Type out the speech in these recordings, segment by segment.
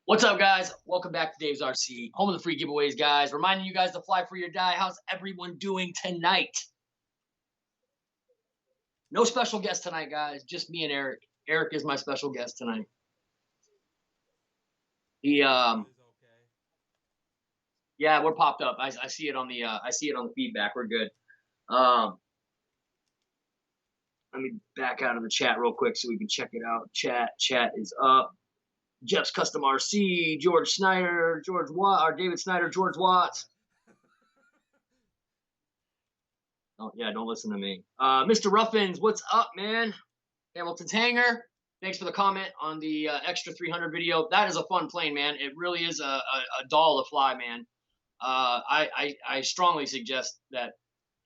What's up, guys? Welcome back to Dave's RC, home of the free giveaways, guys. Reminding you guys to fly free or die. How's everyone doing tonight? No special guest tonight, guys. Just me and Eric. Eric is my special guest tonight. He, yeah, we're popped up. I see it on the, I see it on the feedback. We're good. Let me back out of the chat real quick so we can check it out. Chat is up. Jeff's Custom RC, George Snyder, George Watt, or David Snyder, George Watts. Oh, yeah, don't listen to me. Mr. Ruffins, what's up, man? Hamilton's Hangar, thanks for the comment on the extra 300 video. That is a fun plane, man. It really is a doll to fly, man. I strongly suggest that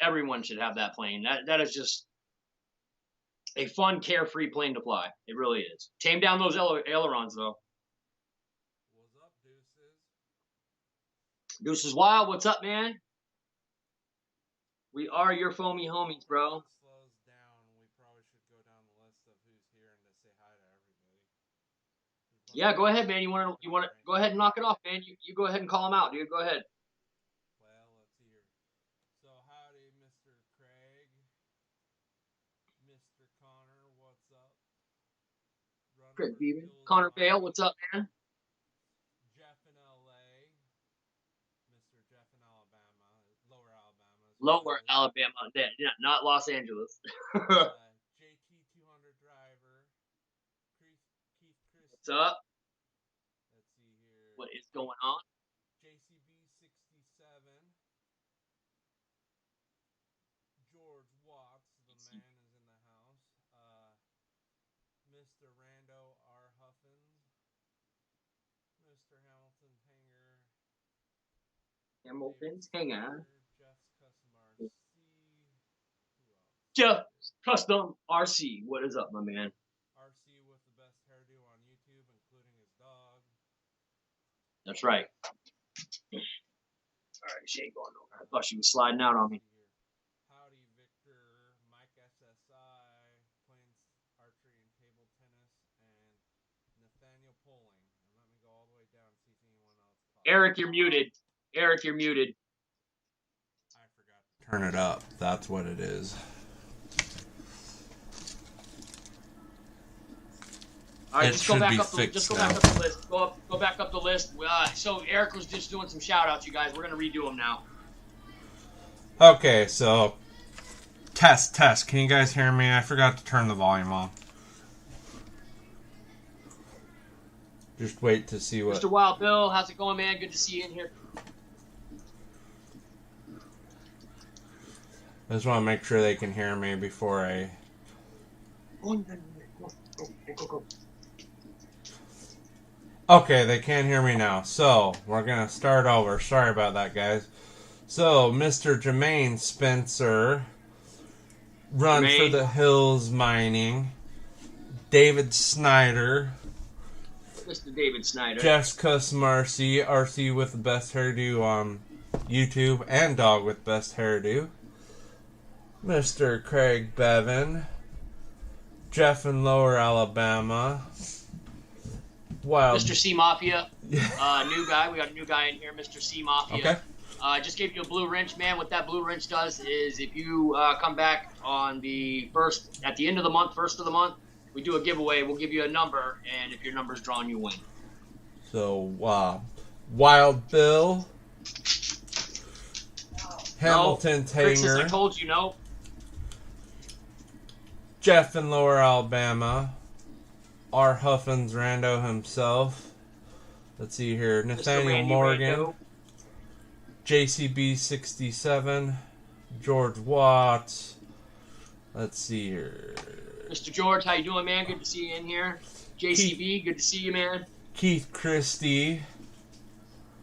everyone should have that plane. That is just a fun, carefree plane to fly. It really is. Tame down those ailerons, though. What's up, Deuces? Deuces Wild, what's up, man? We are your foamy homies, bro. Slows down. We probably should go down the list of who's here and to say hi to everybody. Yeah, go ahead, man. You want to go ahead and knock it off, man. You go ahead and call them out, dude. Go ahead. Well, let's see here. So, howdy, Mr. Craig. Mr. Connor, what's up? Craig Beeman. Connor Bale, what's up, man? Jeff in LA. Mr. Jeff in Alabama. Lower Alabama. Lower Alabama. Yeah, not Los Angeles. JT200 driver. Keith Christie. What's up? Let's see here. What is going on? JCB67. George Watts, the man is in the house. Mr. Rando R. Huffins. Mr. Hamilton's Hangar. Hamilton's Hangar. Jeff's Custom RC. Jeff Custom RC. What is up, my man? RC with the best hairdo on YouTube, including his dog. That's right. All right, she ain't going nowhere. I thought she was sliding out on me. Howdy, Victor, Mike SSI, Plains Archery and Table Tennis, and Nathaniel Poling. And let me go all the way down and see if anyone else pops. Eric, you're muted. Eric, you're muted. I forgot to turn it up. That's what it is. All right, just go back up the list. Go back up the list. So Eric was just doing some shout outs, you guys. We're gonna redo them now. Okay, so test. Can you guys hear me? I forgot to turn the volume on. Just wait to see what. Mr. Wild Bill, how's it going, man? Good to see you in here. I just want to make sure they can hear me before I. Go. Okay, they can hear me now. So, we're going to start over. Sorry about that, guys. So, Mr. Jermaine Spencer, Run for the Hills Mining, David Snyder, Mr. David Snyder, Jeff's Custom RC with the best hairdo on YouTube, and dog with best hairdo, Mr. Craig Bevan, Jeff in Lower Alabama, Wild. Mr. C Mafia, new guy. We got a new guy in here, Mr. C Mafia. Okay. I just gave you a blue wrench, man. What that blue wrench does is if you come back on the at the end of the month, first of the month, we do a giveaway. We'll give you a number, and if your number's drawn, you win. So, Wild Bill, Hamilton's Hangar. I told you no. Jeff in Lower Alabama, R. Huffins Rando himself. Let's see here, Nathaniel Morgan, JCB67, George Watts. Let's see here. Mr. George, how you doing, man? Good to see you in here. JCB, good to see you, man. Keith Christie.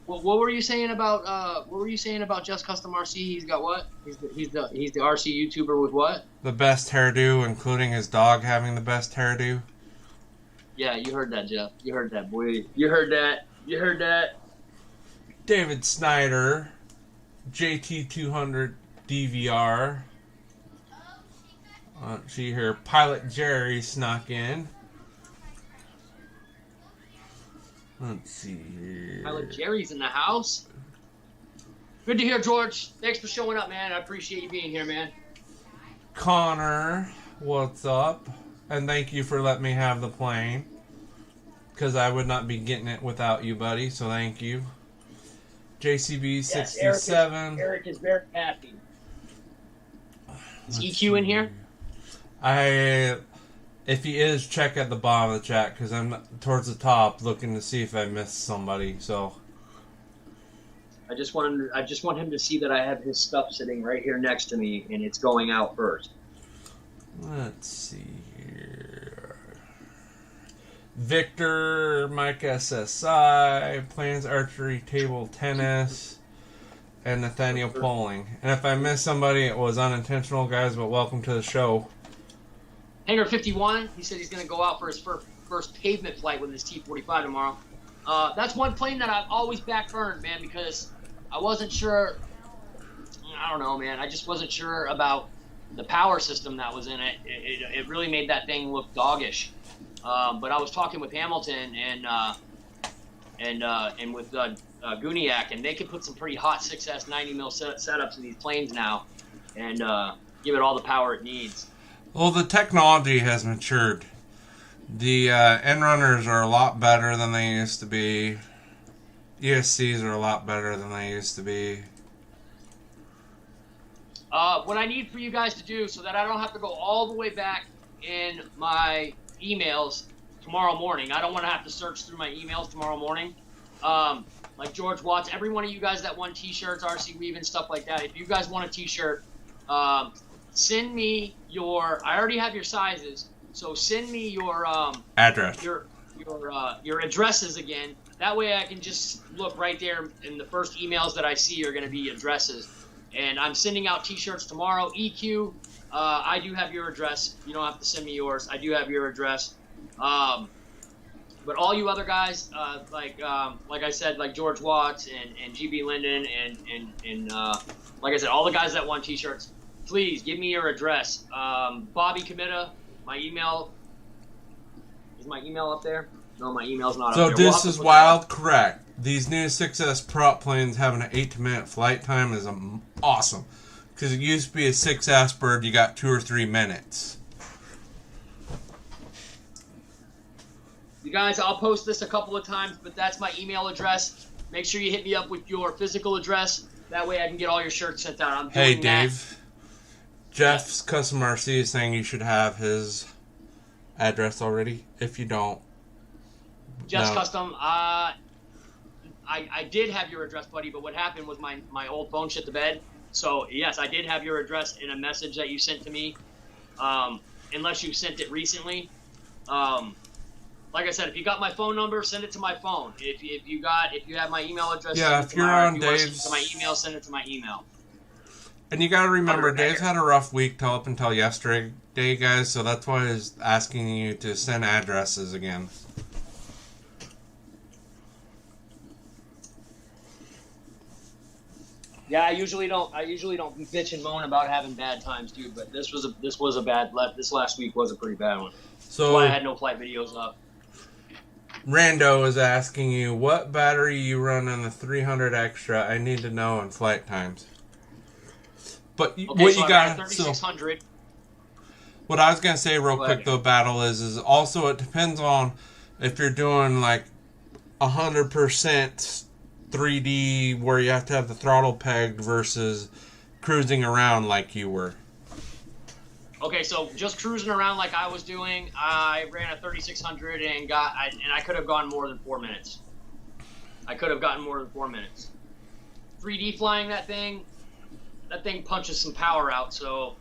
What were you saying about Just Custom RC? He's got what? He's the RC YouTuber with what? The best hairdo, including his dog having the best hairdo. Yeah, you heard that, Jeff. You heard that, boy. You heard that. David Snyder, JT200 DVR. See here, Pilot Jerry snuck in. Let's see here. Pilot Jerry's in the house. Good to hear, George. Thanks for showing up, man. I appreciate you being here, man. Connor, what's up? And thank you for letting me have the plane. Because I would not be getting it without you, buddy. So thank you. JCB67. Yes, Eric is very happy. Is EQ in here? If he is, check at the bottom of the chat because I'm towards the top looking to see if I missed somebody. So I just want him to see that I have his stuff sitting right here next to me, and it's going out first. Let's see here. Victor, Mike SSI, Plans Archery, Table Tennis, and Nathaniel Poling. And if I missed somebody, it was unintentional, guys, but welcome to the show. Hangar 51, he said he's going to go out for his first pavement flight with his T-45 tomorrow. That's one plane that I've always backburned, man, because I wasn't sure. I don't know, man. I just wasn't sure about the power system that was in it. It really made that thing look doggish. But I was talking with Hamilton and with Guniak, and they could put some pretty hot 6S 90mm setups in these planes now, and give it all the power it needs. Well, the technology has matured. The end runners are a lot better than they used to be. ESCs are a lot better than they used to be. What I need for you guys to do so that I don't have to go all the way back in my emails tomorrow morning. I don't want to have to search through my emails tomorrow morning. Like George Watts, every one of you guys that won T-shirts, RC Weave and stuff like that, if you guys want a T-shirt, send me your, I already have your sizes, so send me your address, your addresses again. That way I can just look right there, and the first emails that I see are going to be addresses. And I'm sending out T-shirts tomorrow. EQ, I do have your address. You don't have to send me yours. I do have your address. But all you other guys, like I said, like George Watts and GB Linden and like I said, all the guys that want T-shirts, please give me your address. Bobby Committa, my email. Is my email up there? No, my email's not so up there. So this is wild, correct. These new 6S prop planes having an 8-minute flight time is awesome. Because it used to be a 6S bird, you got 2 or 3 minutes. You guys, I'll post this a couple of times, but that's my email address. Make sure you hit me up with your physical address. That way I can get all your shirts sent out. I'm doing Hey, Dave. Jeff's Custom RC is saying you should have his address already. If you don't. Jeff's Custom, I did have your address, buddy, but what happened was my old phone shit the bed. So, yes, I did have your address in a message that you sent to me, unless you sent it recently. Like I said, if you got my phone number, send it to my phone. If you have my email address, yeah, if you're on Dave's, to my email, send it to my email. And you gotta remember, Dave's had a rough week up until yesterday, guys. So that's why he's asking you to send addresses again. Yeah, I usually don't bitch and moan about having bad times, dude. But this last week was a pretty bad one. So that's why I had no flight videos up. Rando is asking you what battery you run on the 300 extra. I need to know in flight times. But okay, what so you got? 3600. What I was gonna say real quick though, Battle is also it depends on if you're doing like 100% 3D where you have to have the throttle pegged versus cruising around like you were. Okay, so just cruising around like I was doing, I ran a 3600 and I could have gone more than 4 minutes. I could have gotten more than 4 minutes. 3D flying that thing punches some power out. So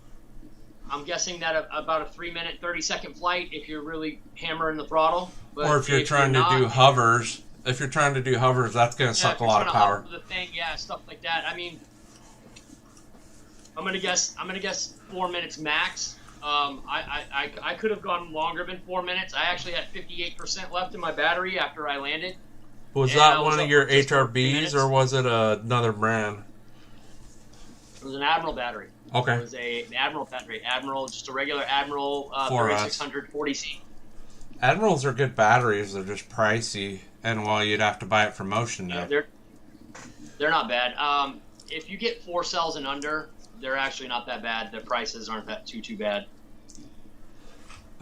I'm guessing that about a 3-minute, 30-second flight if you're really hammering the throttle. But or if you're trying to do hovers. If you're trying to do hovers, that's going to suck a lot of power. The thing, yeah, stuff like that. I mean, I'm gonna guess 4 minutes max. I could have gone longer than 4 minutes. I actually had 58% left in my battery after I landed. Was that one of your HRBs or was it another brand? It was an Admiral battery. Okay. It was an Admiral battery. Just a regular Admiral 3600 40C. Admirals are good batteries. They're just pricey, and well, you'd have to buy it for motion Yeah, now. they're not bad. If you get 4 cells and under, they're actually not that bad. The prices aren't that too bad.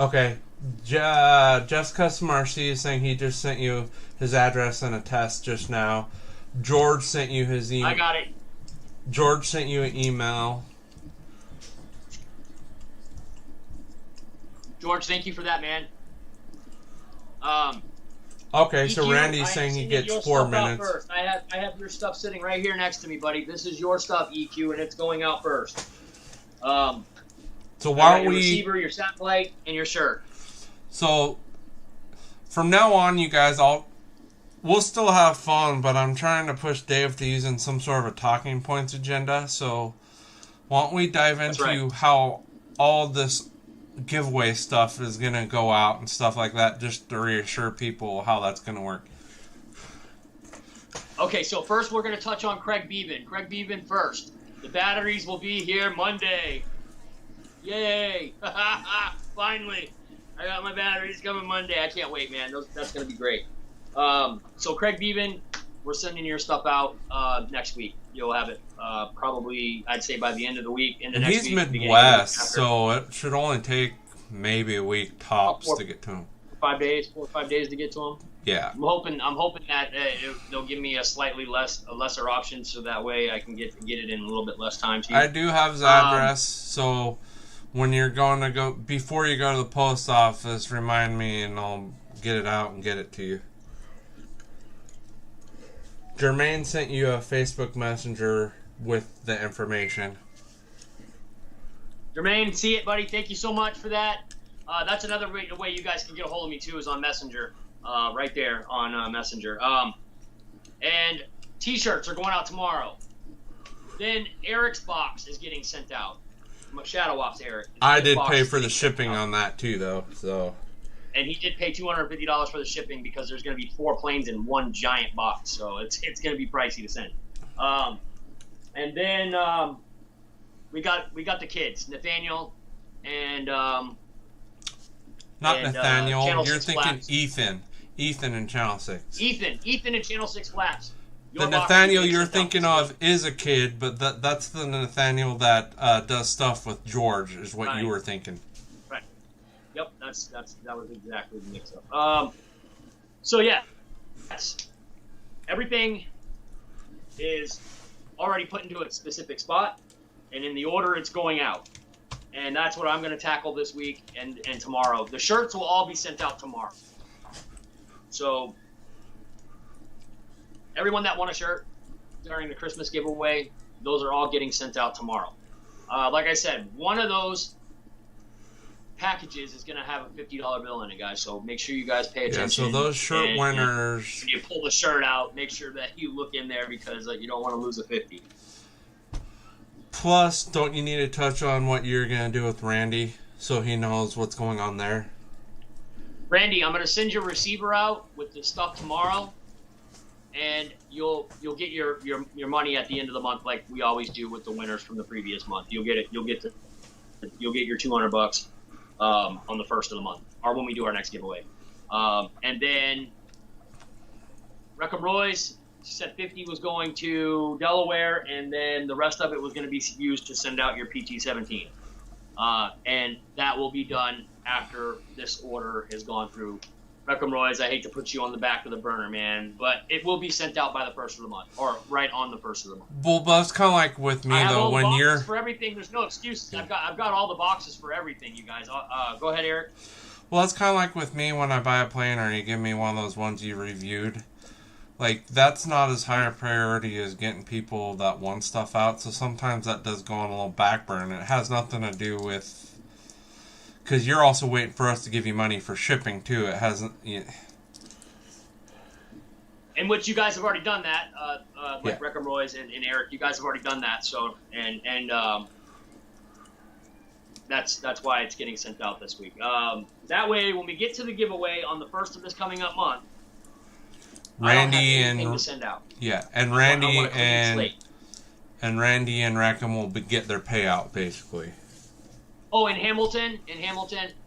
Okay, Jeff's Customer RC is saying he just sent you his address and a test just now. George sent you his email. I got it. George sent you an email. George, thank you for that, man. Okay, so EQ, Randy's I saying he seen gets your 4 stuff out minutes. first. I have your stuff sitting right here next to me, buddy. This is your stuff, EQ, and it's going out first. So I why got don't your we? receiver, your satellite, and your shirt. So from now on, you guys, we'll still have fun, but I'm trying to push Dave to using some sort of a talking points agenda. So why don't we dive into how all this giveaway stuff is going to go out and stuff like that, just to reassure people how that's going to work. Okay, so first we're going to touch on Craig Beeben. Craig Beeben first. The batteries will be here Monday. Yay! Finally, I got my batteries coming Monday. I can't wait, man. That's going to be great. So Craig Beeben, we're sending your stuff out next week. You'll have it probably, I'd say, by the end of the week. And he's Midwest, so it should only take maybe a week tops to get to him. 4 or 5 days to get to him. Yeah. I'm hoping that they'll give me a slightly lesser option, so that way I can get it in a little bit less time. I do have his address, so when you're going to go, before you go to the post office, remind me and I'll get it out and get it to you. Jermaine sent you a Facebook Messenger with the information. Jermaine, see it, buddy. Thank you so much for that. That's another way you guys can get a hold of me, too, is on Messenger. Right there on Messenger. And T-shirts are going out tomorrow. Then Eric's box is getting sent out. Shadow Ops Eric. I did pay for the shipping on that, too, though. So. And he did pay $250 for the shipping because there's going to be 4 planes in one giant box, so it's going to be pricey to send. And then we got the kids, Nathaniel and not Nathaniel. You're thinking Flaps. Ethan in Channel 6. Ethan and Channel 6 Flaps. The Nathaniel you're thinking of is a kid, but that's the Nathaniel that does stuff with George, is what you were thinking. Right. Yep, that was exactly the mix-up. So yeah, yes, everything is already put into a specific spot, and in the order it's going out, and that's what I'm going to tackle this week and tomorrow. The shirts will all be sent out tomorrow. So everyone that won a shirt during the Christmas giveaway, those are all getting sent out tomorrow. Like I said, one of those packages is going to have a $50 bill in it, guys. So make sure you guys pay attention. Yeah, so those shirt winners... When you pull the shirt out, make sure that you look in there because you don't want to lose a 50. Plus, don't you need to touch on what you're going to do with Randy so he knows what's going on there? Randy, I'm going to send your receiver out with the stuff tomorrow, and you'll get your money at the end of the month like we always do with the winners from the previous month. You'll get your $200 on the first of the month, or when we do our next giveaway. And then Reckham Royce said 50 was going to Delaware, and then the rest of it was going to be used to send out your PT-17. And that will be done after this order has gone through. Reckham Royce, I hate to put you on the back of the burner, man, but it will be sent out by the first of the month, or right on the first of the month. Well, that's kind of like with me, though. When you're for everything, there's no excuses. I've got all the boxes for everything, you guys. Go ahead, Eric. Well, it's kind of like with me when I buy a plane, or you give me one of those ones you reviewed. Like, that's not as high a priority as getting people that want stuff out. So sometimes that does go on a little back burner. It has nothing to do with. Because you're also waiting for us to give you money for shipping, too. It hasn't... In which you guys have already done that, like Reckham Royce and Eric, you guys have already done that. So, and that's why it's getting sent out this week. That way, when we get to the giveaway on the first of this coming up month, Randy I don't have anything to send out. Yeah, and Randy and Randy and Rackham will get their payout, basically. Oh, in Hamilton,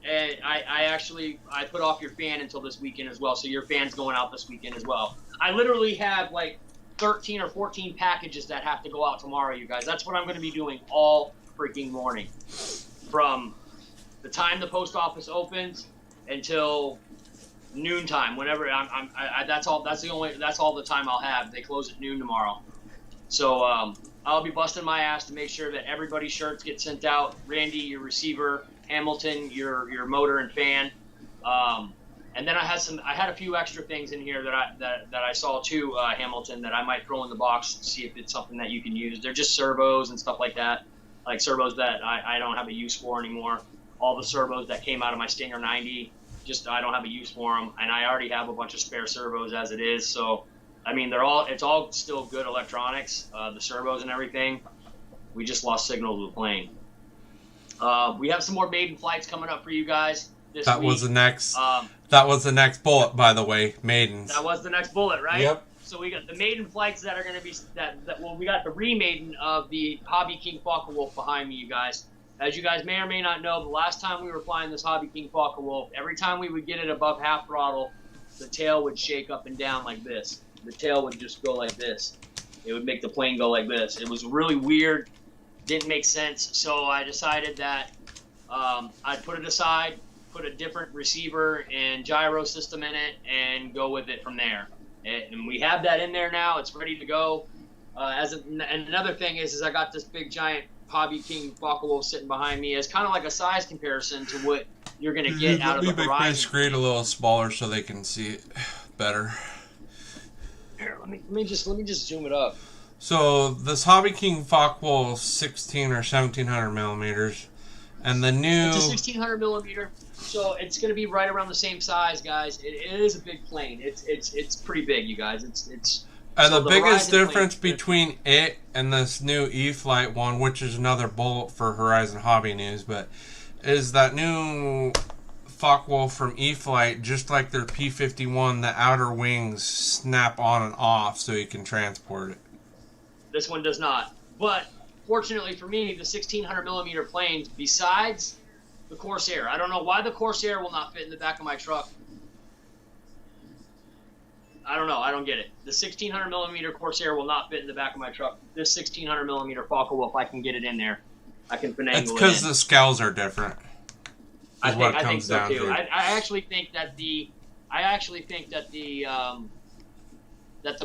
I put off your fan until this weekend as well. So your fan's going out this weekend as well. I literally have like 13 or 14 packages that have to go out tomorrow, you guys. That's what I'm going to be doing all freaking morning, from the time the post office opens until noontime. Whenever that's all the time I'll have. They close at noon tomorrow, so I'll be busting my ass to make sure that everybody's shirts get sent out. Randy, your receiver; Hamilton, your motor and fan. And then I had a few extra things in here that I saw too, Hamilton, that I might throw in the box to see if it's something that you can use. They're just servos and stuff like that, like servos that I don't have a use for anymore. All the servos that came out of my Stinger 90, I don't have a use for them, and I already have a bunch of spare servos as it is. So, I mean, it's all still good electronics, the servos and everything. We just lost signal to the plane. We have some more maiden flights coming up for you guys this week. That was the next bullet, by the way, maidens. That was the next bullet, right? Yep. So we got the maiden flights that are going to be we got the remaiden of the Hobby King Focke-Wulf behind me, you guys. As you guys may or may not know, the last time we were flying this Hobby King Focke-Wulf, every time we would get it above half throttle, the tail would shake up and down like this. The tail would just go like this. It would make the plane go like this. It was really weird. Didn't make sense. So I decided that I'd put it aside, put a different receiver and gyro system in it, and go with it from there. And we have that in there now. It's ready to go. And another thing is I got this big giant Hobby King Focke-Wulf sitting behind me as kind of like a size comparison to what you're going to get out of the Horizon. Let me make my screen a little smaller so they can see it better. Here, let me just zoom it up. So this Hobby King Focke-Wulf 16 or 1700 millimeters, and the new it's a 1600 millimeter. So it's going to be right around the same size, guys. It is a big plane. It's pretty big, you guys. It's and so the biggest difference between it and this new E-Flight one, which is another bullet for Horizon Hobby News, but is that new Focke-Wulf from E-Flight, just like their P-51, the outer wings snap on and off so you can transport it. This one does not. But fortunately for me, the 1600 millimeter planes, besides the Corsair, I don't know why the Corsair will not fit in the back of my truck. I don't know. I don't get it. The 1600 millimeter Corsair will not fit in the back of my truck. This 1600 millimeter Focke-Wulf, I can get it in there. I can finagle it in. It's because the scales are different. I think so too. I actually think that the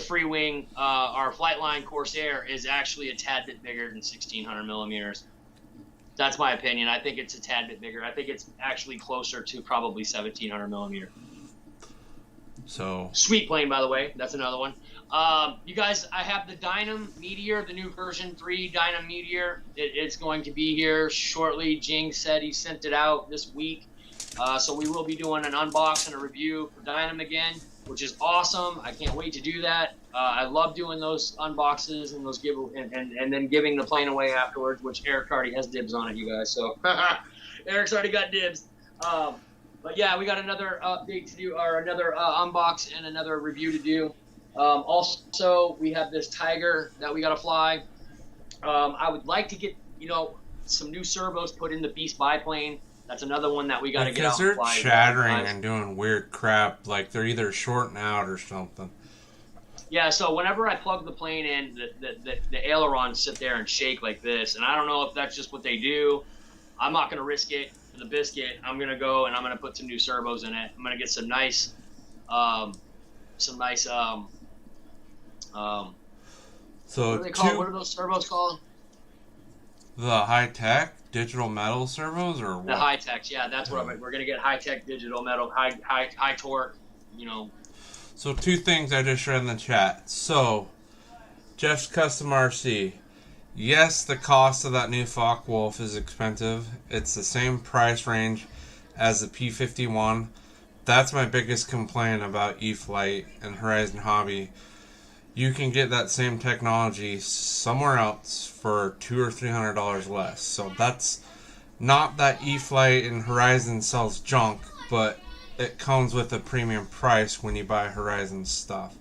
free wing, our Flightline Corsair, is actually a tad bit bigger than 1600 millimeters. That's my opinion. I think it's a tad bit bigger. I think it's actually closer to probably 1700 millimeter. So sweet plane, by the way. That's another one. You guys, I have the Dynam Meteor, the new version 3 Dynam Meteor. It's going to be here shortly. Jing said he sent it out this week. So we will be doing an unbox and a review for Dynam again, which is awesome. I can't wait to do that. I love doing those unboxes and those and then giving the plane away afterwards, which Eric already has dibs on it, you guys. So Eric's already got dibs. But yeah, we got another update to do, or another unbox and another review to do. Also, we have this Tiger that we got to fly. I would like to get, some new servos put in the Beast biplane. That's another one that we got to get out and fly. Because they're chattering and doing weird crap, like they're either shorting out or something. Yeah, so whenever I plug the plane in, the ailerons sit there and shake like this, and I don't know if that's just what they do. I'm not going to risk it for the biscuit. I'm going to go and I'm going to put some new servos in it. I'm going to get some nice, so what are they called? What are those servos called? The high-tech digital metal servos, or what? The high-techs, yeah, that's what we're going to get. High-tech digital metal, high torque, So 2 things I just read in the chat. So, Jeff's Custom RC. Yes, the cost of that new Focke-Wulf is expensive. It's the same price range as the P-51. That's my biggest complaint about E-Flight and Horizon Hobby. You can get that same technology somewhere else for $200 or $300 less. So that's not that E-Flight and Horizon sells junk, but it comes with a premium price when you buy Horizon stuff.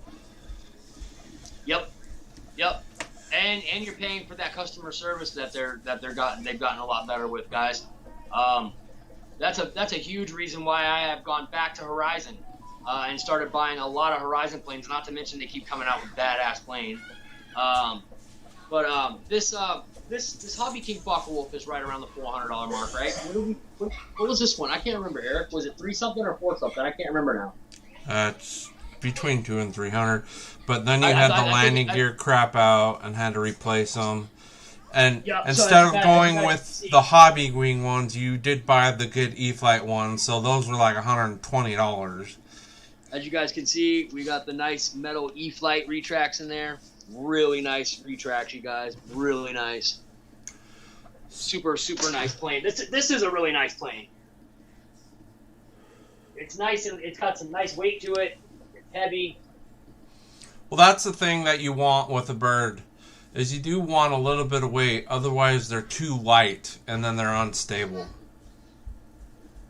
Yep. And you're paying for that customer service that they've gotten a lot better with, guys. Um, that's a huge reason why I have gone back to Horizon and started buying a lot of Horizon planes. Not to mention they keep coming out with badass planes. Um, this Hobby King Focke-Wulf is right around the $400 mark, right? What was this one? I can't remember, Eric. Was it 3 something or 4 something? I can't remember now. It's between 200 and 300, but then you had the landing gear crap out and had to replace them. And yeah, instead of going with the Hobby Wing ones, you did buy the good E-Flight ones, so those were like $120. As you guys can see, we got the nice metal E-Flight retracts in there. Really nice retracts, you guys. Really nice. Super, super nice plane. This is a really nice plane. It's nice and it's got some nice weight to it. It's heavy. Well, that's the thing that you want with a bird, is you do want a little bit of weight. Otherwise, they're too light and then they're unstable.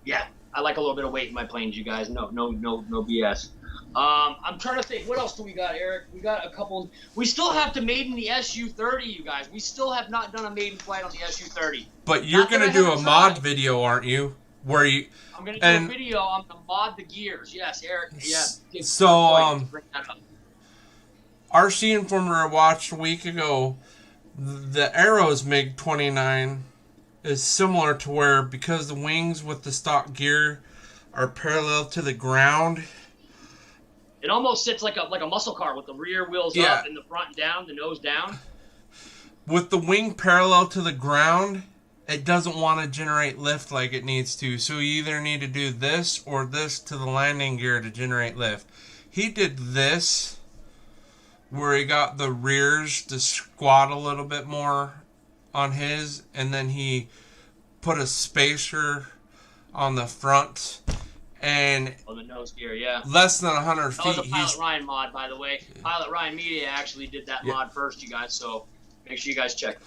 Yeah, I like a little bit of weight in my planes, you guys. No BS. I'm trying to think. What else do we got, Eric? We got a couple. We still have to maiden the Su-30, you guys. We still have not done a maiden flight on the Su-30. But you're going to do a mod video, aren't you? Where you? I'm going to do a video on the mod the gears. Yes, Eric. Yeah. So, RC Informer I watched a week ago. The Arrow's MiG-29 is similar to where, because the wings with the stock gear are parallel to the ground, it almost sits like a muscle car with the rear wheels up and the front down, the nose down. With the wing parallel to the ground, it doesn't want to generate lift like it needs to. So you either need to do this or this to the landing gear to generate lift. He did this, where he got the rears to squat a little bit more on his, and then he put a spacer on the front. And the nose gear, yeah. Less than 100 feet. That was a Pilot Ryan mod, by the way. Pilot Ryan Media actually did that mod first, you guys. So make sure you guys check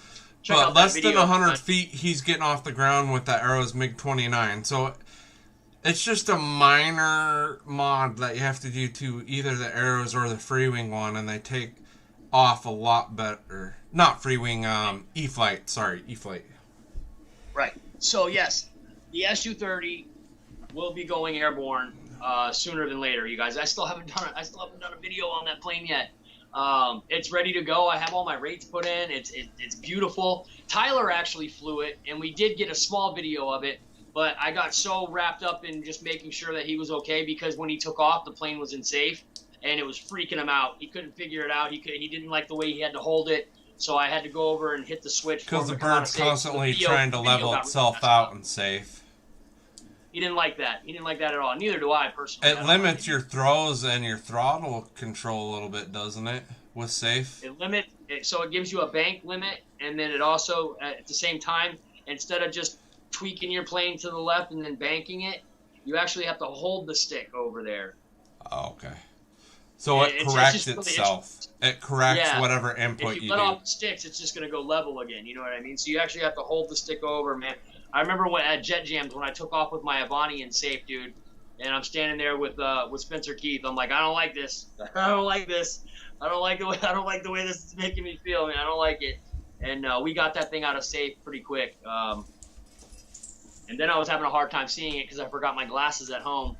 out less that video. than 100 feet, he's getting off the ground with that Arrow's MiG-29. So it's just a minor mod that you have to do to either the Arrows or the Free Wing one, and they take off a lot better. Not Free Wing, E-Flight. Sorry, E-Flight. Right. So yes, the Su-30 will be going airborne sooner than later, you guys. I still haven't done a video on that plane yet. It's ready to go. I have all my rates put in. It's beautiful. Tyler actually flew it, and we did get a small video of it. But I got so wrapped up in just making sure that he was okay, because when he took off, the plane was unsafe, and it was freaking him out. He couldn't figure it out. He didn't like the way he had to hold it. So I had to go over and hit the switch. Because the bird's constantly trying to level itself out and safe. He didn't like that. He didn't like that at all. Neither do I, personally. It limits your throws and your throttle control a little bit, doesn't it? With safe. So it gives you a bank limit, and then it also, at the same time, instead of just tweaking your plane to the left and then banking it, you actually have to hold the stick over there. Oh, okay. So it corrects itself. It corrects whatever input you do. If you let off the sticks, it's just going to go level again. You know what I mean? So you actually have to hold the stick over, man. I remember at Jet Jams when I took off with my Avani in safe, dude, and I'm standing there with Spencer Keith. I'm like, I don't like this. I don't like this. I don't like the way this is making me feel, man. I don't like it. And we got that thing out of safe pretty quick. And then I was having a hard time seeing it because I forgot my glasses at home.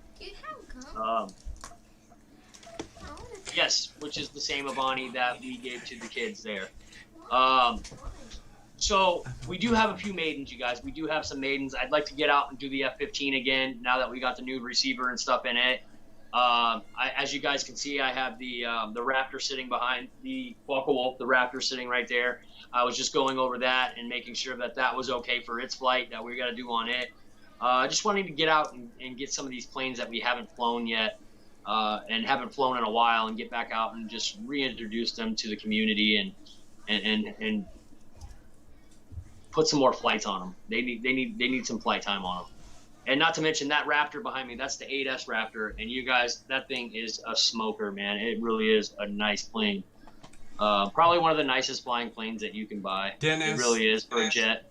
Yes, which is the same Avani that we gave to the kids there. So we do have a few maidens, you guys. We do have some maidens. I'd like to get out and do the F-15 again now that we got the new receiver and stuff in it. As you guys can see, I have the Raptor sitting behind the Focke-Wulf, the Raptor sitting right there. I was just going over that and making sure that that was okay for its flight that we got to do on it. Just wanting to get out and get some of these planes that we haven't flown yet and haven't flown in a while, and get back out and just reintroduce them to the community and put some more flights on them. They need some flight time on them. And not to mention that Raptor behind me, that's the 8S Raptor. And you guys, that thing is a smoker, man. It really is a nice plane. Probably one of the nicest flying planes that you can buy. Dennis, it really is for a jet.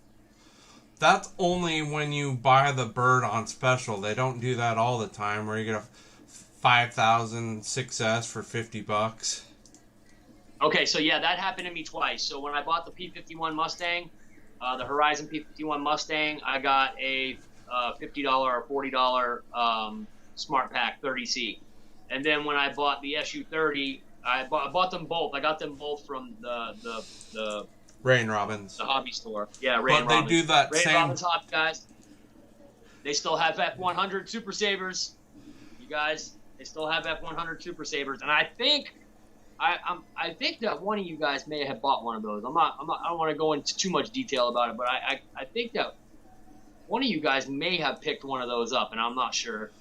That's only when you buy the bird on special. They don't do that all the time, where you get a 5000 6S for $50. Okay, so yeah, that happened to me twice. So when I bought the P-51 Mustang, The Horizon P51 Mustang, I got a $50 or $40 Smart Pack 30C. And then when I bought the SU30, I bought them both. I got them both from the Rain Robbins. The hobby store. Yeah, Rain But they Robbins. do that Rain same. Robbins hobby, guys. They still have F100 Super Sabers. You guys, they still have F100 Super Sabers, and I think I think that one of you guys may have bought one of those. I don't want to go into too much detail about it, but I think that one of you guys may have picked one of those up, and I'm not sure.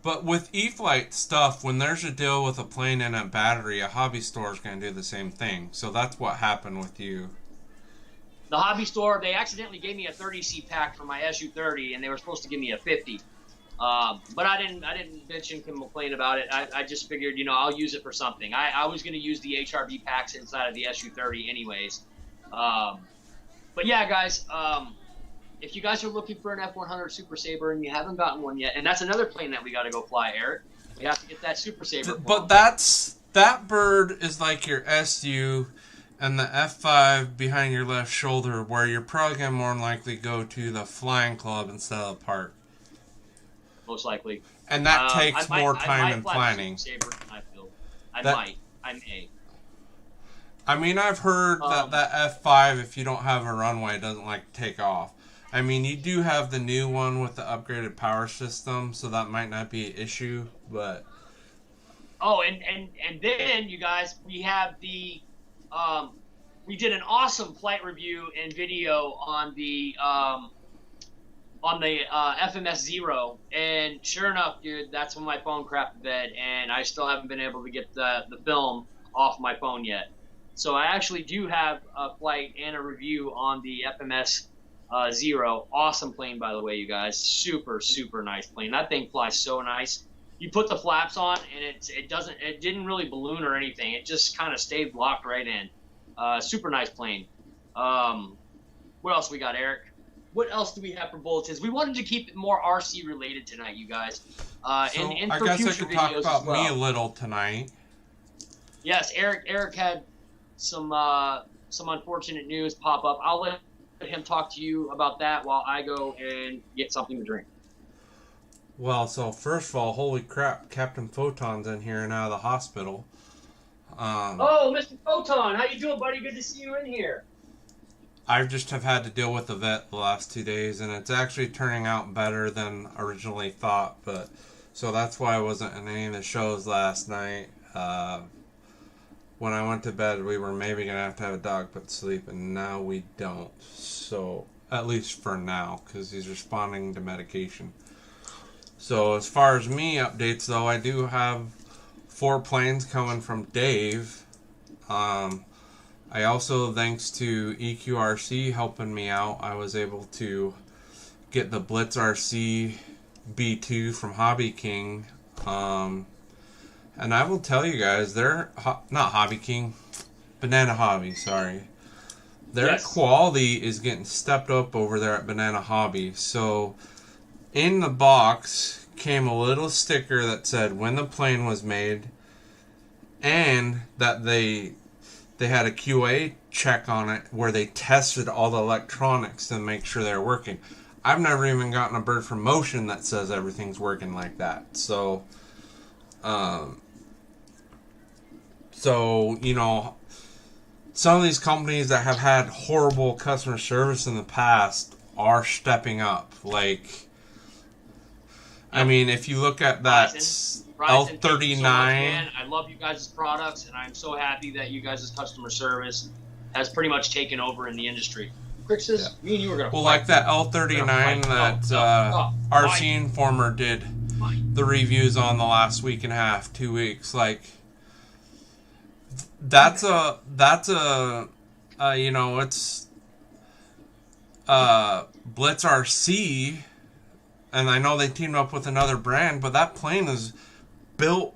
But with E-Flight stuff, when there's a deal with a plane and a battery, a hobby store is going to do the same thing. So that's what happened with you. The hobby store, they accidentally gave me a 30C pack for my SU30, and they were supposed to give me a 50. But I didn't bitch and complain about it. I just figured, I'll use it for something. I was going to use the HRV packs inside of the SU30 anyways. But yeah, guys, if you guys are looking for an F100 Super Saber and you haven't gotten one yet, and that's another plane that we got to go fly, Eric. We have to get that Super Saber. But that bird is like your SU and the F5 behind your left shoulder, where you're probably going to more than likely go to the flying club instead of the park. Most likely. And that takes more time in planning. I may. I mean, I've heard that F5, if you don't have a runway, doesn't like to take off. I mean, you do have the new one with the upgraded power system, so that might not be an issue, but... Oh, and then, you guys, we have the... we did an awesome flight review and video on the FMS Zero, and sure enough, dude, that's when my phone crapped the bed, and I still haven't been able to get the film off my phone yet. So I actually do have a flight and a review on the FMS Zero. Awesome plane, by the way, you guys. Super, super nice plane. That thing flies so nice. You put the flaps on, and it didn't really balloon or anything. It just kind of stayed locked right in. Super nice plane. What else we got, Eric? What else do we have for bulletins? We wanted to keep it more RC related tonight, you guys. So I guess I could talk about me a little tonight. Yes, Eric had some unfortunate news pop up. I'll let him talk to you about that while I go and get something to drink. Well, so first of all, holy crap, Captain Photon's in here and out of the hospital. Oh, Mr. Photon, how you doing, buddy? Good to see you in here. I just have had to deal with the vet the last 2 days, and it's actually turning out better than originally thought. But so that's why I wasn't in any of the shows last night. When I went to bed, we were maybe going to have a dog put to sleep, and now we don't. So, at least for now, because he's responding to medication. So, as far as me updates, though, I do have 4 planes coming from Dave. I also, thanks to EQRC helping me out, I was able to get the Blitz RC B2 from Hobby King. And I will tell you guys, they're not Hobby King, Banana Hobby, sorry. Their quality is getting stepped up over there at Banana Hobby. So, in the box came a little sticker that said when the plane was made, and that they had a QA check on it where they tested all the electronics to make sure they're working. I've never even gotten a bird from Motion that says everything's working like that. So, some of these companies that have had horrible customer service in the past are stepping up. Like, I mean, if you look at that L39, so I love you guys' products, and I'm so happy that you guys' customer service has pretty much taken over in the industry. Crixus, me and you were gonna. Well, like that L39 that RC Informer did the reviews on the last week and a half, 2 weeks. Like, it's Blitz RC, and I know they teamed up with another brand, but that plane is built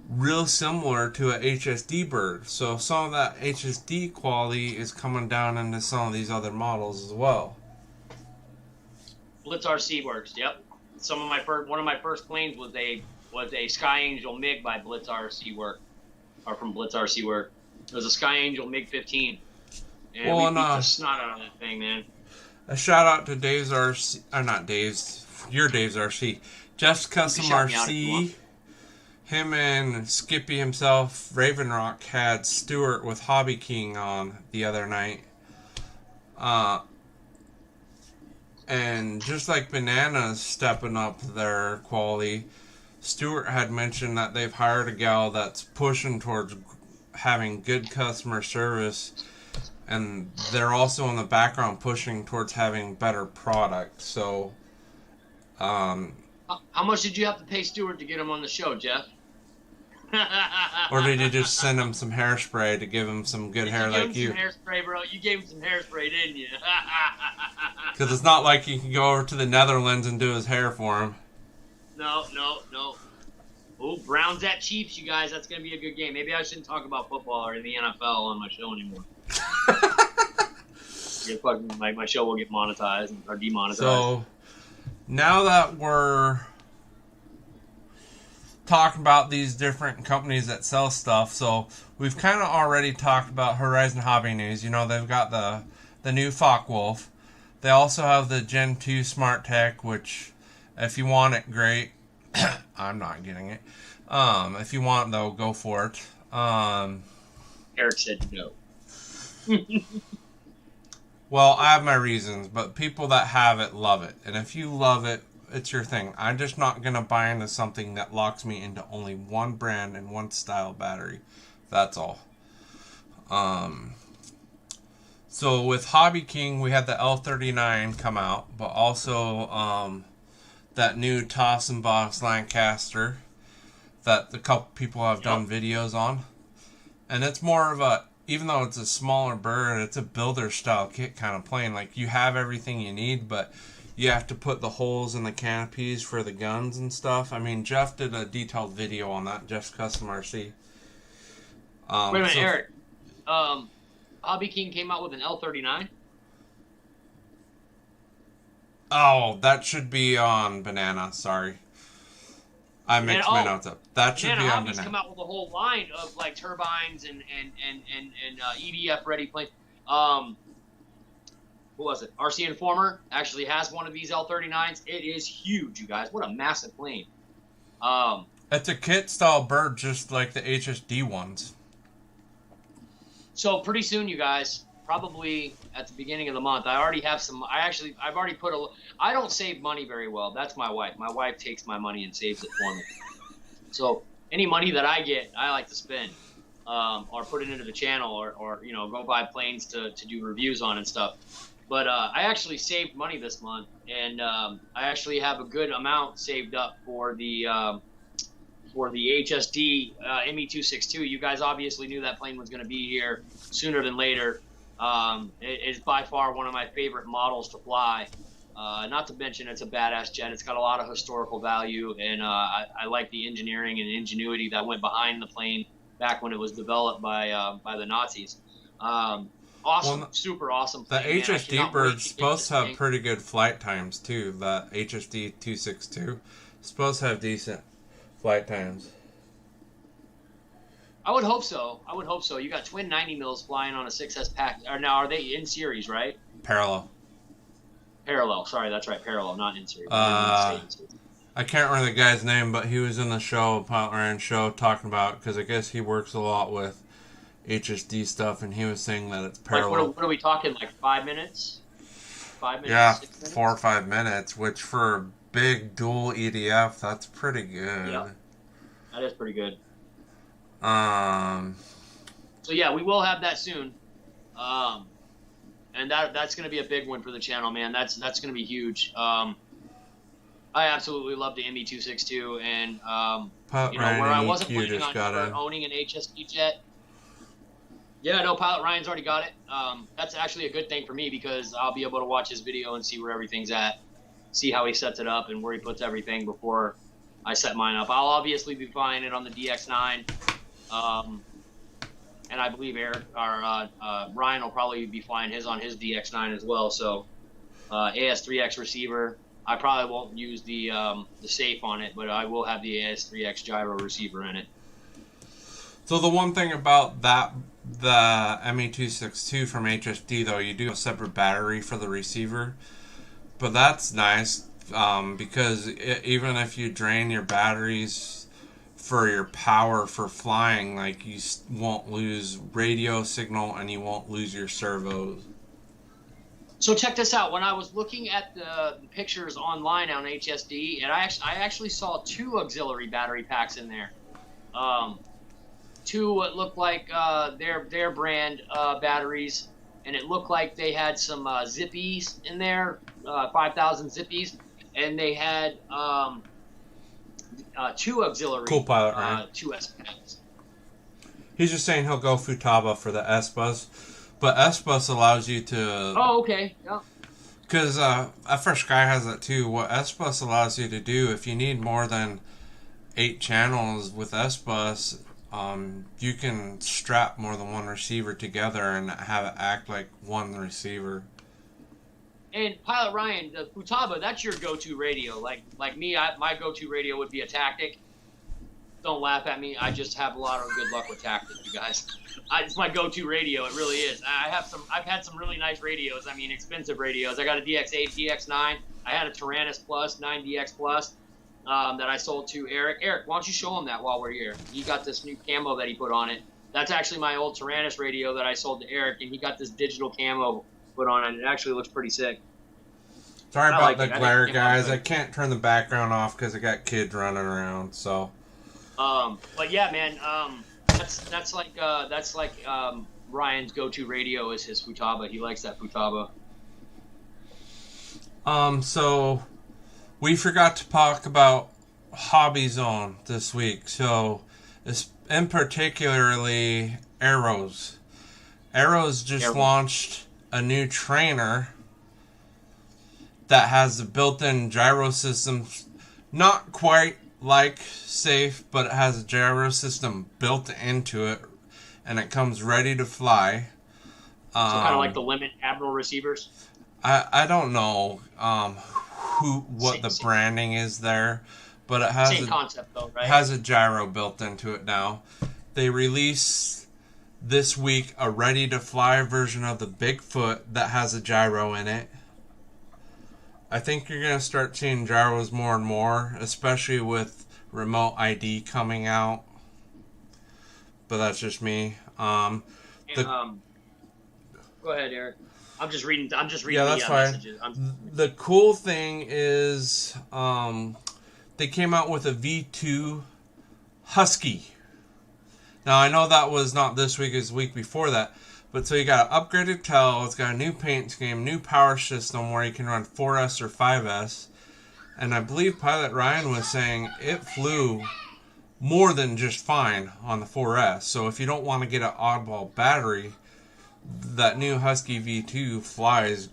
real similar to a HSD bird. So some of that HSD quality is coming down into some of these other models as well. Blitz RC works. Yep. One of my first planes was a Sky Angel MiG by Blitz RC work, or from Blitz RC work. It was a Sky Angel MiG 15. And Well, we and beat the snot out of that thing, man. a shout out to Dave's RC, or not Dave's, your Dave's RC, Jeff's You can Custom shout me out if you want. RC. Him and Skippy himself, Raven Rock, had Stuart with Hobby King on the other night. And just like Bananas stepping up their quality, Stuart had mentioned that they've hired a gal that's pushing towards having good customer service, and they're also in the background pushing towards having better product. So, How much did you have to pay Stewart to get him on the show, Jeff? or did you just send him some hairspray to give him some good hair like you? Some hairspray, bro. You gave him some hairspray, didn't you? Because it's not like you can go over to the Netherlands and do his hair for him. No. Oh, Browns at Chiefs, you guys. That's going to be a good game. Maybe I shouldn't talk about football or the NFL on my show anymore. My show will get monetized or demonetized. So, now that we're talking about these different companies that sell stuff, so we've kind of already talked about Horizon Hobby News. You know, they've got the new Focke-Wulf. They also have the Gen 2 Smart Tech, which, if you want it, great. I'm not getting it. If you want, though, go for it. Eric said no. Well, I have my reasons, but people that have it love it. And if you love it, it's your thing. I'm just not going to buy into something that locks me into only one brand and one style battery. That's all. So with Hobby King, we had the L39 come out, but also that new Toss and Box Lancaster that a couple people have done videos on. And it's more of a, even though it's a smaller bird, it's a builder style kit kind of plane. Like, you have everything you need, but you have to put the holes in the canopies for the guns and stuff. I mean, Jeff did a detailed video on that, Jeff's Custom RC. Wait a minute, Eric. Hobby King came out with an L39? Oh, that should be on Banana. Sorry. I mixed my notes up. That should be on Hobby's Banana. come out with a whole line of like turbines and EDF ready planes. What was it? RC Informer actually has one of these L39s. It is huge, you guys. What a massive plane. It's a kit style bird, just like the HSD ones. So pretty soon, you guys, probably at the beginning of the month, I already have some. I've already put a. I don't save money very well. That's my wife. My wife takes my money and saves it for me. So any money that I get, I like to spend, or put it into the channel, or you know, go buy planes to do reviews on and stuff. But I actually saved money this month, and I actually have a good amount saved up for the HSD ME262. You guys obviously knew that plane was going to be here sooner than later. It is by far one of my favorite models to fly. Not to mention it's a badass jet. It's got a lot of historical value, and I like the engineering and ingenuity that went behind the plane back when it was developed by the Nazis. Awesome, well, super awesome plane. The HSD bird's supposed to have pretty good flight times too. That HSD 262 supposed to have decent flight times. I would hope so. You got twin 90 mils flying on a 6S pack. Or now, are they in series, right? Parallel. Sorry, that's right. Parallel, not in series. I can't remember the guy's name, but he was in the show, Pilot Ryan show, talking about, because I guess he works a lot with HSD stuff, and he was saying that it's parallel. Like, what are we talking, like 5 minutes? 5 minutes? Yeah, 6 minutes? 4 or 5 minutes, which for a big dual EDF, that's pretty good. Yeah, that is pretty good. So yeah, we will have that soon. And that's going to be a big one for the channel, man. That's going to be huge. I absolutely love the ME262, and you know, where I wasn't planning on owning an HSD jet. Yeah, no, Pilot Ryan's already got it. That's actually a good thing for me because I'll be able to watch his video and see where everything's at, see how he sets it up and where he puts everything before I set mine up. I'll obviously be flying it on the DX9. And I believe Eric or Ryan will probably be flying his on his DX9 as well. So AS3X receiver. I probably won't use the safe on it, but I will have the AS3X gyro receiver in it. So the one thing about that, the ME262 from HSD, though, you do have a separate battery for the receiver, but that's nice because even if you drain your batteries for your power for flying, like you won't lose radio signal and you won't lose your servos. So check this out. When I was looking at the pictures online on HSD, and I actually saw 2 auxiliary battery packs in there. 2 what looked like their brand batteries, and it looked like they had some zippies in there, 5,000 zippies, and they had 2 auxiliary Cool pilot, right? 2 S packs. He's just saying he'll go Futaba for the S-Bus, but S-Bus allows you to... Oh, okay. Yeah. Because Fresh Sky has that too. What S-Bus allows you to do, if you need more than 8 channels with S-Bus, you can strap more than one receiver together and have it act like one receiver. And Pilot Ryan, the Futaba, that's your go-to radio. Like me, my go-to radio would be a Tactic. Don't laugh at me. I just have a lot of good luck with Tactic, you guys. It's my go-to radio. It really is. I've had some really nice radios. I mean, expensive radios. I got a DX8, DX9. I had a Tyrannus Plus, 9DX Plus, that I sold to Eric. Eric, why don't you show him that while we're here? He got this new camo that he put on it. That's actually my old Tyrannus radio that I sold to Eric, and he got this digital camo put on it. It actually looks pretty sick. Sorry about the glare, guys. I can't turn the background off because I got kids running around. So. But yeah, man. That's like Ryan's go-to radio is his Futaba. He likes that Futaba. So we forgot to talk about Hobby Zone this week. So, in particularly Arrows. Arrows just launched a new trainer that has a built-in gyro system, not quite like Safe, but it has a gyro system built into it, and it comes ready to fly. So kind of like the Limit Admiral receivers? I don't know what the branding is there, but it has same concept though, right? Has a gyro built into it now. They released this week a ready-to-fly version of the Bigfoot that has a gyro in it. I think you're going to start seeing gyros more and more, especially with remote ID coming out. But that's just me. Go ahead, Eric. I'm just reading. Yeah, that's fine. Messages. The cool thing is, they came out with a V2 Husky. Now I know that was not this week; it's the week before that. But so you got an upgraded tail, it's got a new paint scheme, new power system where you can run 4S or 5S. And I believe Pilot Ryan was saying it flew more than just fine on the 4S. So if you don't want to get an oddball battery, that new Husky V2 flies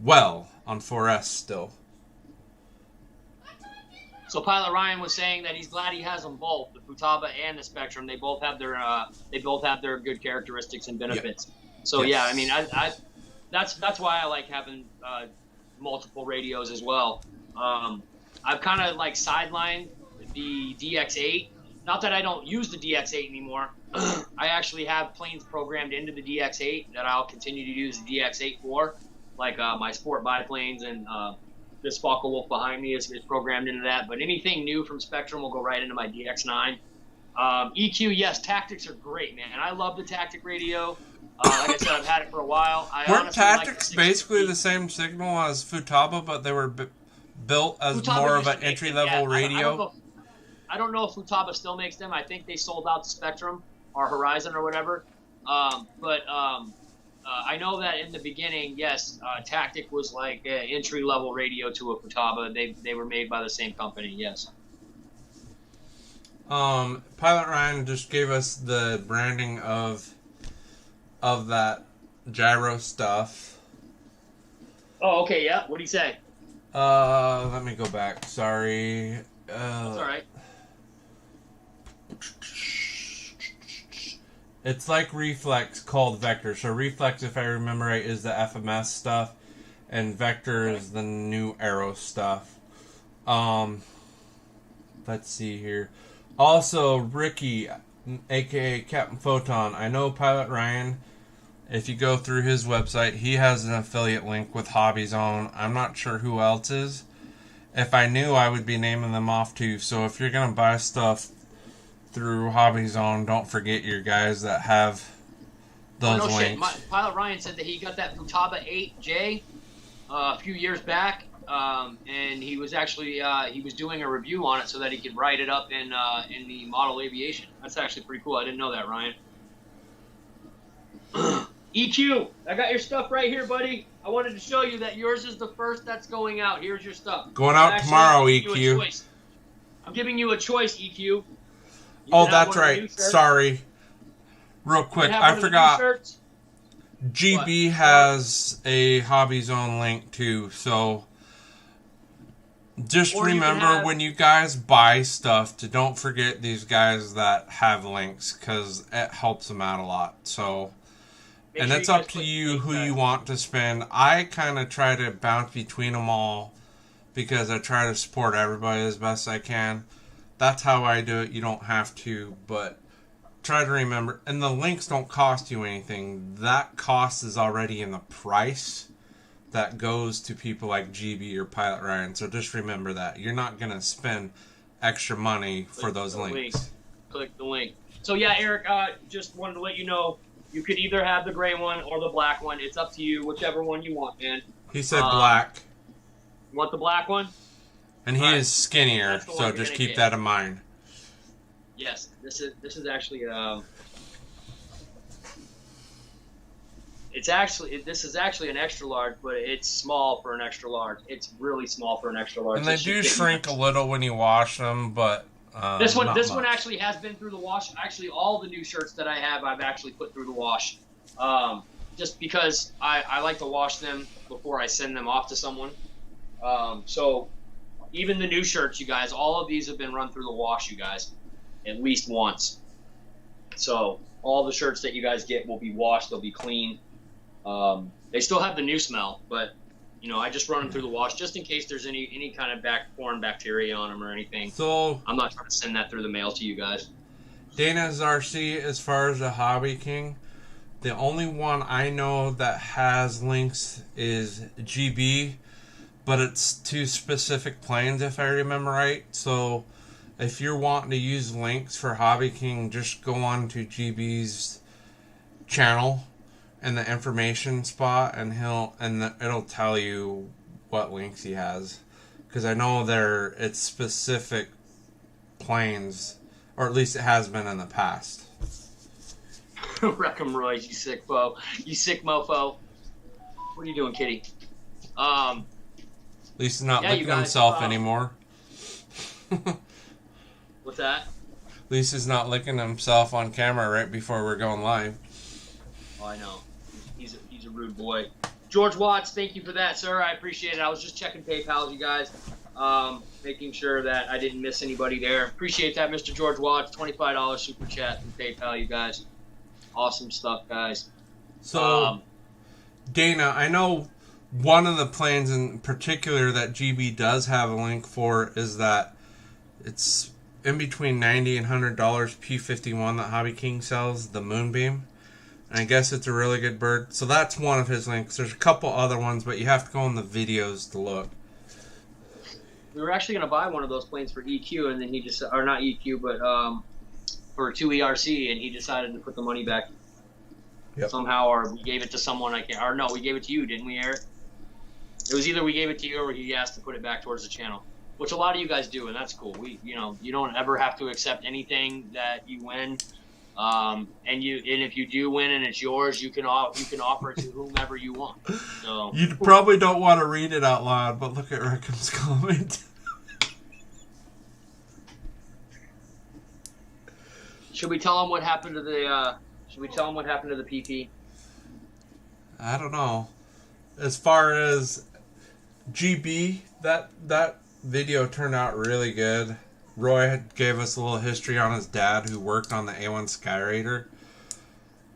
well on 4S still. So Pilot Ryan was saying that he's glad he has them both, the Futaba and the Spectrum. They both have their good characteristics and benefits. Yep. So yes. Yeah, I mean, I that's why I like having multiple radios as well. I've kind of like sidelined the DX8. Not that I don't use the DX8 anymore. I actually have planes programmed into the DX8 that I'll continue to use the DX8 for, like my sport biplanes and. This Falco Wolf behind me is programmed into that. But anything new from Spectrum will go right into my DX9. EQ, yes, Tactics are great, man. I love the Tactic radio. Like I said, I've had it for a while. Weren't Tactics basically the same signal as Futaba, but they were built as Futaba more of an entry-level radio? I don't know if Futaba still makes them. I think they sold out to Spectrum or Horizon or whatever. I know that in the beginning, yes, Tactic was like an entry-level radio to a Futaba. They were made by the same company, yes. Pilot Ryan just gave us the branding of that gyro stuff. Oh, okay, yeah. What did he say? Let me go back. Sorry. That's all right. It's like Reflex called Vector. So Reflex, if I remember right, is the FMS stuff, and Vector is the new Arrow stuff. Let's see here. Also, Ricky, aka Captain Photon. I know Pilot Ryan. If you go through his website, he has an affiliate link with Hobby Zone. I'm not sure who else is. If I knew, I would be naming them off too. So if you're gonna buy stuff through Hobby Zone, don't forget your guys that have those links. Shit. Pilot Ryan said that he got that Futaba 8J a few years back, and he was actually he was doing a review on it so that he could write it up in the model aviation. That's actually pretty cool. I didn't know that, Ryan. EQ, I got your stuff right here, buddy. I wanted to show you that yours is the first that's going out. Here's your stuff. Going out tomorrow, EQ. I'm giving you a choice, EQ. Oh, that's right. Sorry. Real quick, I forgot. GB has a Hobby Zone link too, so just remember when you guys buy stuff to don't forget these guys that have links, because it helps them out a lot. So, and it's up to you who you want to spend. I kind of try to bounce between them all because I try to support everybody as best I can. That's how I do it. You don't have to, but try to remember. And the links don't cost you anything. That cost is already in the price that goes to people like GB or Pilot Ryan. So just remember that. You're not going to spend extra money for those links. Click the link. So yeah, Eric, just wanted to let you know, you could either have the gray one or the black one. It's up to you, whichever one you want, man. He said black. You want the black one? And he is skinnier, so just keep that in mind. Yes, this is actually this is actually an extra large, but it's small for an extra large. It's really small for an extra large. And they do shrink a little when you wash them, but this one actually has been through the wash. Actually, all the new shirts that I have, I've actually put through the wash, just because I like to wash them before I send them off to someone. So even the new shirts, you guys, all of these have been run through the wash, you guys, at least once. So all the shirts that you guys get will be washed. They'll be clean. They still have the new smell, but you know, I just run them through the wash just in case there's any kind of foreign bacteria on them or anything. So I'm not trying to send that through the mail to you guys. Dana's RC, as far as the Hobby King, the only one I know that has links is GB, but it's to specific planes if I remember right. So if you're wanting to use links for Hobby King, just go on to GB's channel in the information spot, and it'll tell you what links he has, because I know it's specific planes, or at least it has been in the past. Wreck 'em, Roy, you sick foe. You sick mofo. What are you doing, kitty? At least he's not licking himself anymore. What's that? At least he's not licking himself on camera right before we're going live. Oh, I know. He's a rude boy. George Watts, thank you for that, sir. I appreciate it. I was just checking PayPal, you guys, making sure that I didn't miss anybody there. Appreciate that, Mr. George Watts. $25 super chat from PayPal, you guys. Awesome stuff, guys. So, Dana, I know one of the planes in particular that GB does have a link for is that it's in between $90 and $100 P-51 that Hobby King sells, the Moonbeam. And I guess it's a really good bird. So that's one of his links. There's a couple other ones, but you have to go in the videos to look. We were actually going to buy one of those planes for EQ, and then he just, or not EQ, but for 2ERC, and he decided to put the money back somehow, or we gave it to someone. Or no, we gave it to you, didn't we, Eric? It was either we gave it to you or he asked to put it back towards the channel, which a lot of you guys do, and that's cool. You don't ever have to accept anything that you win. And if you do win and it's yours, you can offer it to whomever you want. So you probably don't want to read it out loud, but look at Rickham's comment. Should we tell him what happened to the? Should we tell him what happened to the PP? I don't know. As far as GB, that video turned out really good. Roy gave us a little history on his dad who worked on the A1 Skyraider.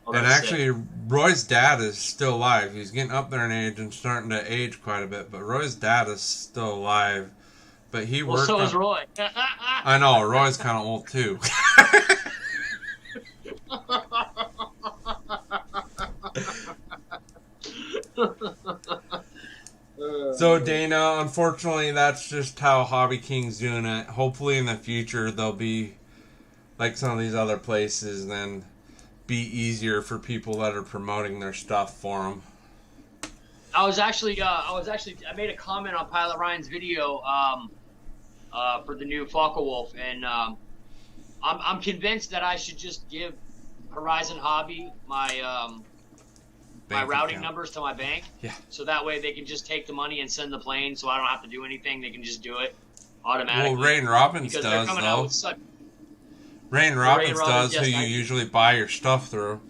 Oh, and actually, sick. Roy's dad is still alive. He's getting up there in age and starting to age quite a bit, but Roy's dad is still alive. But he worked. So is Roy. I know, Roy's kind of old too. So Dana, unfortunately, that's just how Hobby King's doing it. Hopefully, in the future, they'll be like some of these other places, then be easier for people that are promoting their stuff for them. I made a comment on Pilot Ryan's video for the new Focke-Wulf, and I'm convinced that I should just give Horizon Hobby my routing numbers to my bank. Yeah. So that way they can just take the money and send the plane, so I don't have to do anything. They can just do it automatically. Well, Rain Robbins does, though. Rain Robbins does, who you usually buy your stuff through.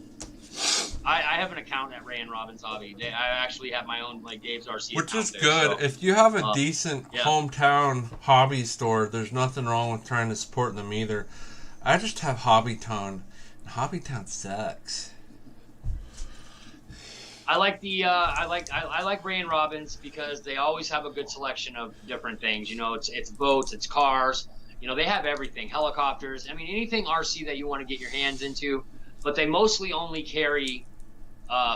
I have an account at Ray and Robbins Hobby. I actually have my own like Dave's RC, which is there, good. So, if you have a decent hometown hobby store, there's nothing wrong with trying to support them either. I just have Hobbytown. Hobbytown sucks. I like I like Ray and Robbins because they always have a good selection of different things. You know, it's boats, it's cars. You know, they have everything, helicopters. I mean, anything RC that you want to get your hands into. But they mostly only carry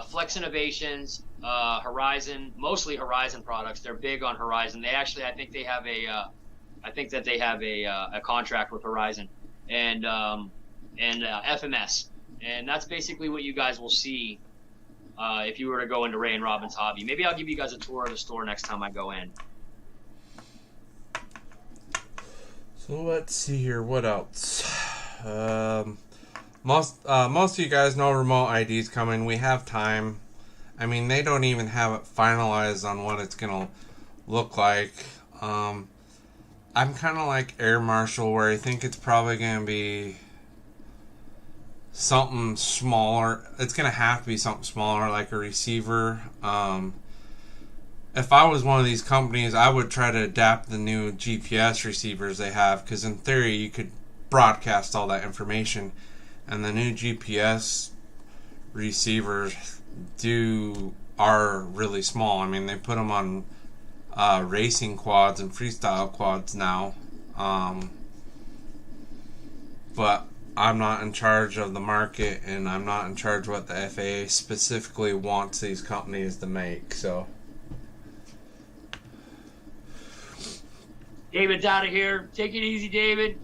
Flex Innovations, Horizon, mostly Horizon products. They're big on Horizon. They actually, I think they have a contract with Horizon and FMS, and that's basically what you guys will see if you were to go into Ray and Robbins Hobby. Maybe I'll give you guys a tour of the store next time I go in. So let's see here. What else? Most of you guys know remote ID's coming. We have time. I mean, they don't even have it finalized on what it's gonna look like. I'm kind of like Air Marshal, where I think it's probably gonna be something smaller. It's gonna have to be something smaller, like a receiver. If I was one of these companies, I would try to adapt the new GPS receivers they have, because in theory you could broadcast all that information. And the new GPS receivers are really small. I mean, they put them on racing quads and freestyle quads now. But I'm not in charge of the market, and I'm not in charge of what the FAA specifically wants these companies to make. So, David's out of here. Take it easy, David.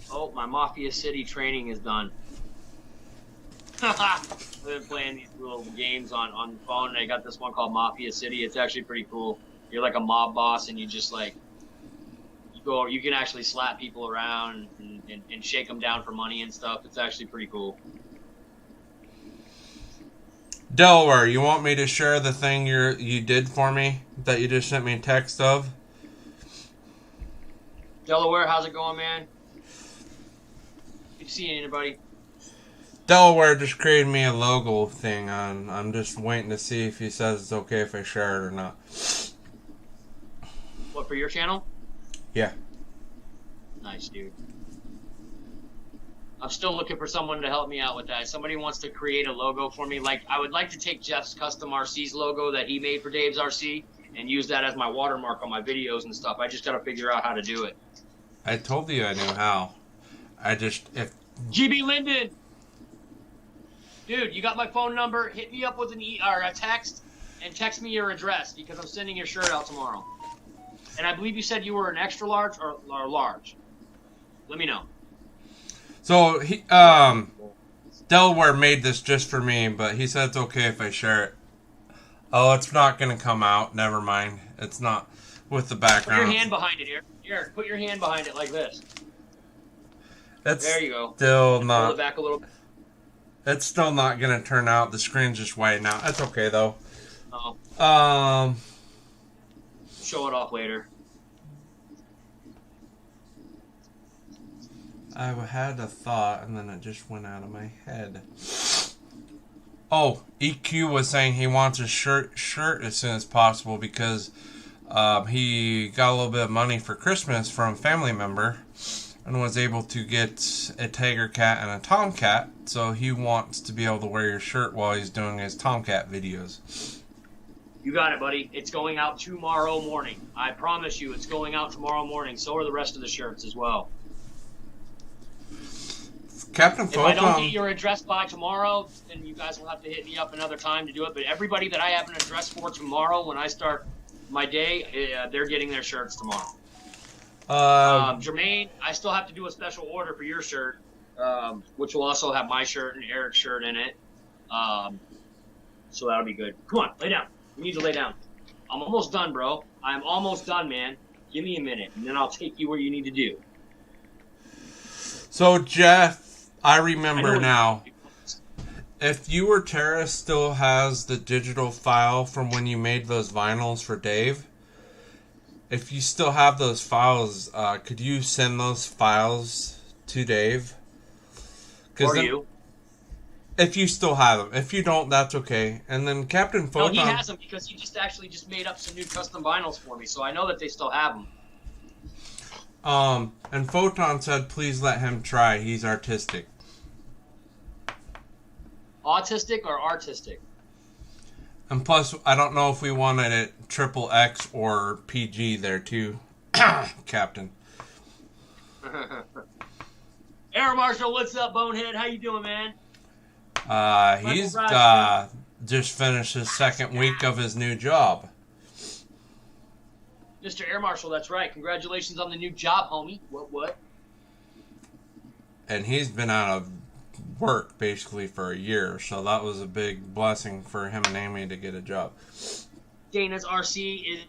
Oh, my Mafia City training is done. I've been playing these little games on the phone, and I got this one called Mafia City. It's actually pretty cool. You're like a mob boss, and you just like you can actually slap people around and shake them down for money and stuff. It's actually pretty cool. Delaware, you want me to share the thing you did for me that you just sent me a text of? Delaware, how's it going, man? Seeing anybody? Delaware just created me a logo thing on. I'm just waiting to see if he says it's okay if I share it or not. What, for your channel? Yeah. Nice, dude. I'm still looking for someone to help me out with that. Somebody wants to create a logo for me. Like, I would like to take Jeff's Custom RC's logo that he made for Dave's RC and use that as my watermark on my videos and stuff. I just got to figure out how to do it. I told you I knew how. If GB Linden, dude, you got my phone number. Hit me up with or a text, and text me your address because I'm sending your shirt out tomorrow. And I believe you said you were an extra large or large. Let me know. So he Delaware made this just for me, but he said it's okay if I share it. Oh, it's not gonna come out. Never mind. It's not with the background. Put your hand behind it, Eric. Put your hand behind it like this. There you go. Still not. Pull it back a little bit. It's still not gonna turn out. The screen's just white now. That's okay though. Oh. Show it off later. I had a thought and then it just went out of my head. Oh, EQ was saying he wants a shirt as soon as possible because he got a little bit of money for Christmas from a family member and was able to get a tiger cat and a tomcat, so he wants to be able to wear your shirt while he's doing his tomcat videos. You got it, buddy. It's going out tomorrow morning. I promise you it's going out tomorrow morning. So are the rest of the shirts as well. Captain If I don't Photon. get your address by tomorrow, then you guys will have to hit me up another time to do it. But everybody that I have an address for tomorrow, when I start my day, they're getting their shirts tomorrow. Jermaine, I still have to do a special order for your shirt, which will also have my shirt and Eric's shirt in it. So that'll be good. Come on, lay down. You need to lay down. I'm almost done, bro. I'm almost done, man. Give me a minute, and then I'll take you where you need to do. So, Jeff, I remember now. If You Were Terrorist still has the digital file from when you made those vinyls for Dave, if you still have those files, could you send those files to Dave? Or you. If you still have them. If you don't, that's okay. And then Captain Photon... No, he has them because he just made up some new custom vinyls for me, so I know that they still have them. And Photon said, please let him try. He's artistic. Autistic or artistic? And plus, I don't know if we wanted it XXX or PG there too, Captain. Air Marshal, what's up, Bonehead? How you doing, man? He's just finished his second week of his new job. Mr. Air Marshal, that's right. Congratulations on the new job, homie. What? And he's been out of work basically for a year, so that was a big blessing for him and Amy to get a job. Dana's RC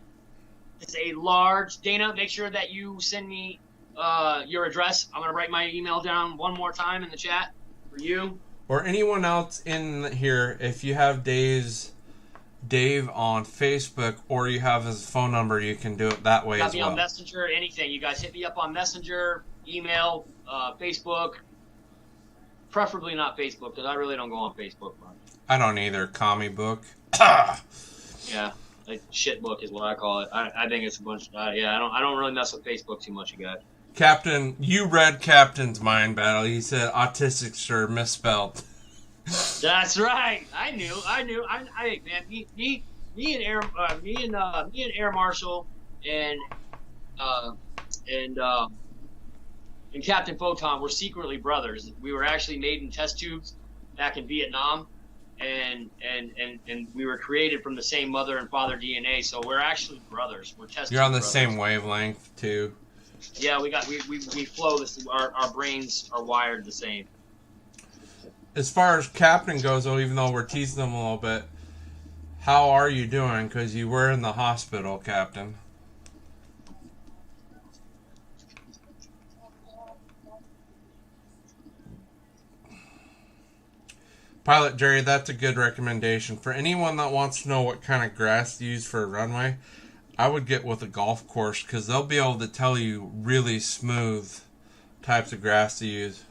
is a large. Dana, make sure that you send me your address. I'm going to write my email down one more time in the chat for you. Or anyone else in here, if you have Dave on Facebook or you have his phone number, you can do it that way as well. Got me on Messenger, anything. You guys hit me up on Messenger, email, Facebook. Preferably not Facebook, because I really don't go on Facebook much. I don't either. Commie book. Yeah, like shit book is what I call it. I think it's a bunch. I don't really mess with Facebook too much, you guys. Captain, you read Captain's mind battle. He said autistic, sir, misspelled. That's right. I knew. I man, me and Air Marshal and Captain Photon were secretly brothers. We were actually made in test tubes back in Vietnam, and we were created from the same mother and father DNA. So we're actually brothers. We're test. You're on the brothers. same wavelength too. Yeah, we flow this. Our brains are wired the same. As far as Captain goes, though, even though we're teasing him a little bit, how are you doing? Because you were in the hospital, Captain. Pilot Jerry, that's a good recommendation. For anyone that wants to know what kind of grass to use for a runway, I would get with a golf course because they'll be able to tell you really smooth types of grass to use.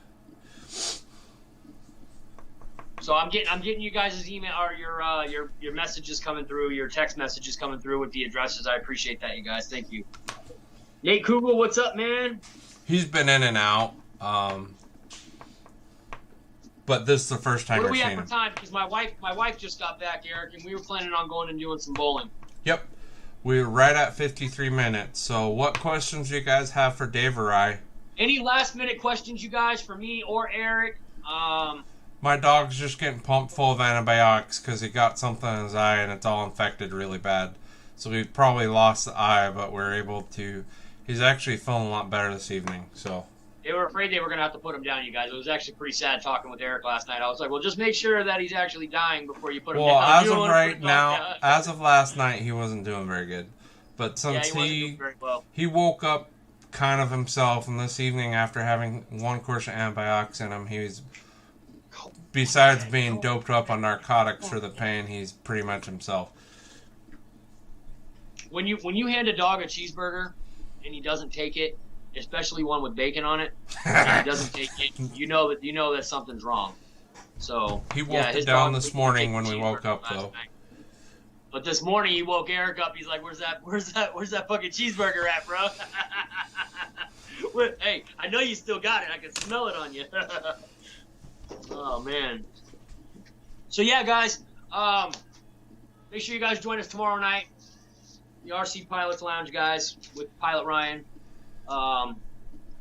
So I'm getting you guys' email or your messages coming through, your text messages coming through with the addresses. I appreciate that, you guys. Thank you. Nate Kugel, what's up, man? He's been in and out. But this is the first time we're seeing him. What do we have for time? Because my wife just got back, Eric, and we were planning on going and doing some bowling. Yep. We're right at 53 minutes. So what questions do you guys have for Dave or I? Any last minute questions, you guys, for me or Eric? My dog's just getting pumped full of antibiotics because he got something in his eye and it's all infected really bad. So we probably lost the eye, but we're able to... He's actually feeling a lot better this evening, so... They were afraid they were going to have to put him down, you guys. It was actually pretty sad talking with Eric last night. I was like, well, just make sure that he's actually dying before you put him down. Well, as of right now, as of last night, he wasn't doing very good. But since he woke up kind of himself, and this evening after having one course of antibiotics in him, he's... Besides being doped up on narcotics for the pain, he's pretty much himself. When you hand a dog a cheeseburger and he doesn't take it, especially one with bacon on it, and he doesn't take it, you know that something's wrong. So he woke it down this morning when we woke up though. Night. But this morning he woke Eric up. He's like, "Where's that fucking cheeseburger at, bro?" Hey, I know you still got it. I can smell it on you. Oh man. So yeah, guys, make sure you guys join us tomorrow night, the RC Pilots Lounge, guys, with Pilot Ryan.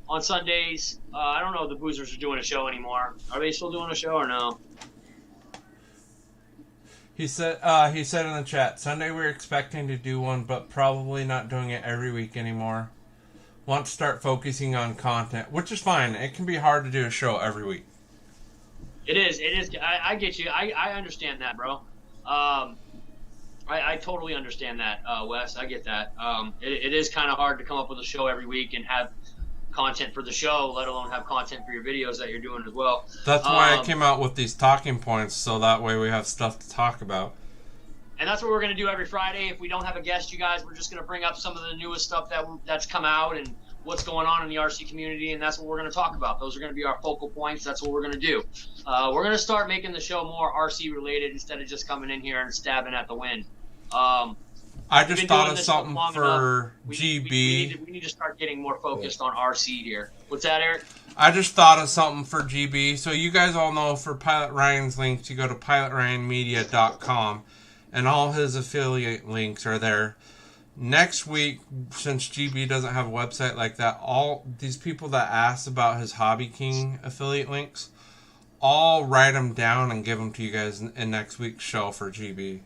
on Sundays. I don't know if the Boozers are doing a show anymore. Are they still doing a show or no? He said in the chat, Sunday we're expecting to do one, but probably not doing it every week anymore. Want to start focusing on content, which is fine. It can be hard to do a show every week. It is. I get you. I understand that, bro. I totally understand that, Wes. I get that. It is kind of hard to come up with a show every week and have content for the show, let alone have content for your videos that you're doing as well. That's why I came out with these talking points, so that way we have stuff to talk about. And that's what we're going to do every Friday. If we don't have a guest, you guys, we're just going to bring up some of the newest stuff that's come out and what's going on in the RC community, and that's what we're going to talk about. Those are going to be our focal points. That's what we're going to do. We're going to start making the show more RC related instead of just coming in here and stabbing at the wind. I just thought of something for GB. We need to start getting more focused on RC here. What's that, Eric? I just thought of something for GB. So you guys all know for Pilot Ryan's links, you go to pilotryanmedia.com, and all his affiliate links are there. Next week, since GB doesn't have a website like that, all these people that asked about his Hobby King affiliate links, I'll write them down and give them to you guys in next week's show for GB.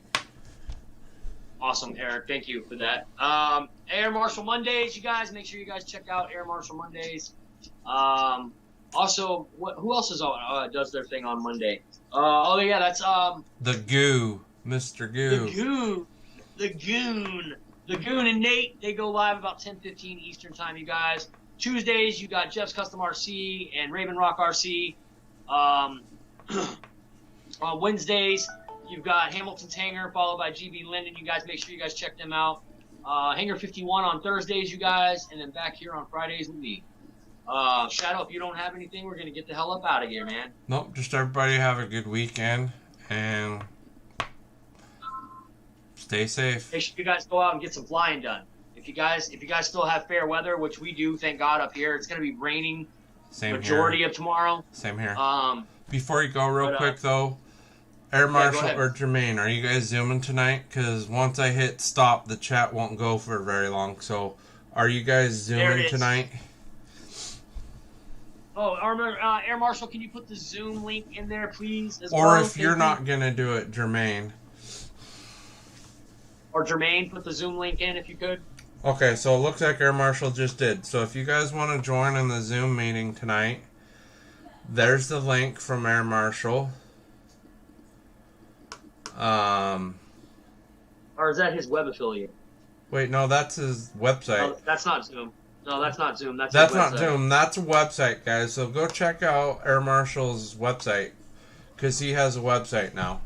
Awesome, Eric. Thank you for that. Air Marshal Mondays, you guys. Make sure you guys check out Air Marshal Mondays. Also, who else does their thing on Monday? That's the Goo, Mr. Goo. The Goon and Nate. They go live about 10:15 Eastern time, you guys. Tuesdays, you got Jeff's Custom RC and Raven Rock RC. On Wednesdays, you've got Hamilton's Hangar, followed by GB Linden. You guys, make sure you guys check them out. Hangar 51 on Thursdays, you guys, and then back here on Fridays with me. Shadow, if you don't have anything, we're going to get the hell up out of here, man. Nope, just everybody have a good weekend, and stay safe. Make sure you guys go out and get some flying done. If you guys still have fair weather, which we do, thank God, up here, it's going to be raining majority of tomorrow. Same here. Before you go real quick, though, Air Marshal or Jermaine, are you guys Zooming tonight? Because once I hit stop, the chat won't go for very long. So, are you guys Zooming tonight? Oh, Air Marshal, can you put the Zoom link in there, please? Or if you're not going to do it, Jermaine. Or Jermaine, put the Zoom link in if you could. Okay, so it looks like Air Marshal just did. So if you guys want to join in the Zoom meeting tonight, there's the link from Air Marshal. Or is that his web affiliate? Wait, no, that's his website. Oh, that's not Zoom. No, that's not Zoom. That's not Zoom. That's a website, guys. So go check out Air Marshal's website, because he has a website now.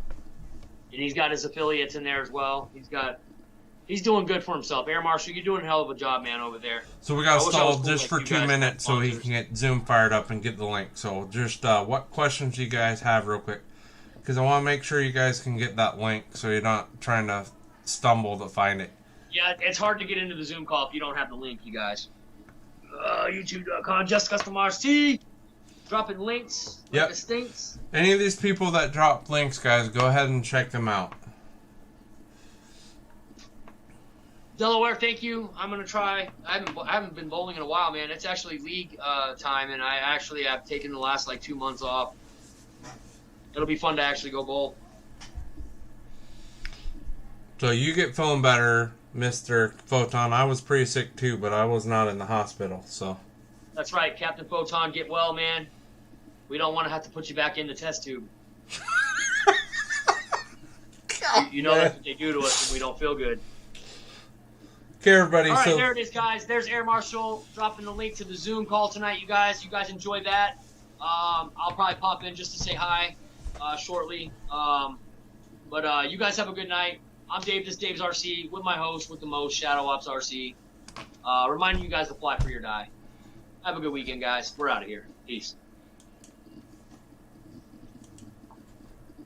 And he's got his affiliates in there as well. He's doing good for himself. Air Marshal, you're doing a hell of a job, man, over there. So we got stalled just for 2 minutes so he can get Zoom fired up and get the link. So just what questions do you guys have real quick? Because I want to make sure you guys can get that link so you're not trying to stumble to find it. Yeah, it's hard to get into the Zoom call if you don't have the link, you guys. YouTube.com, Just Custom RC. Dropping links. Yep. Like stinks. Any of these people that drop links, guys, go ahead and check them out. Delaware, thank you. I'm gonna try. I haven't been bowling in a while, man. It's actually league time, and I actually have taken the last 2 months off. It'll be fun to actually go bowl. So you get feeling better, Mr. Photon. I was pretty sick too, but I was not in the hospital, so. That's right, Captain Photon. Get well, man. We don't want to have to put you back in the test tube. you know that's what they do to us when we don't feel good. Okay, everybody. All right, there it is, guys. There's Air Marshal dropping the link to the Zoom call tonight, you guys. You guys enjoy that. I'll probably pop in just to say hi shortly. But you guys have a good night. I'm Dave. This is Dave's RC with my host with the most, Shadow Ops RC. Reminding you guys to fly free or die. Have a good weekend, guys. We're out of here. Peace.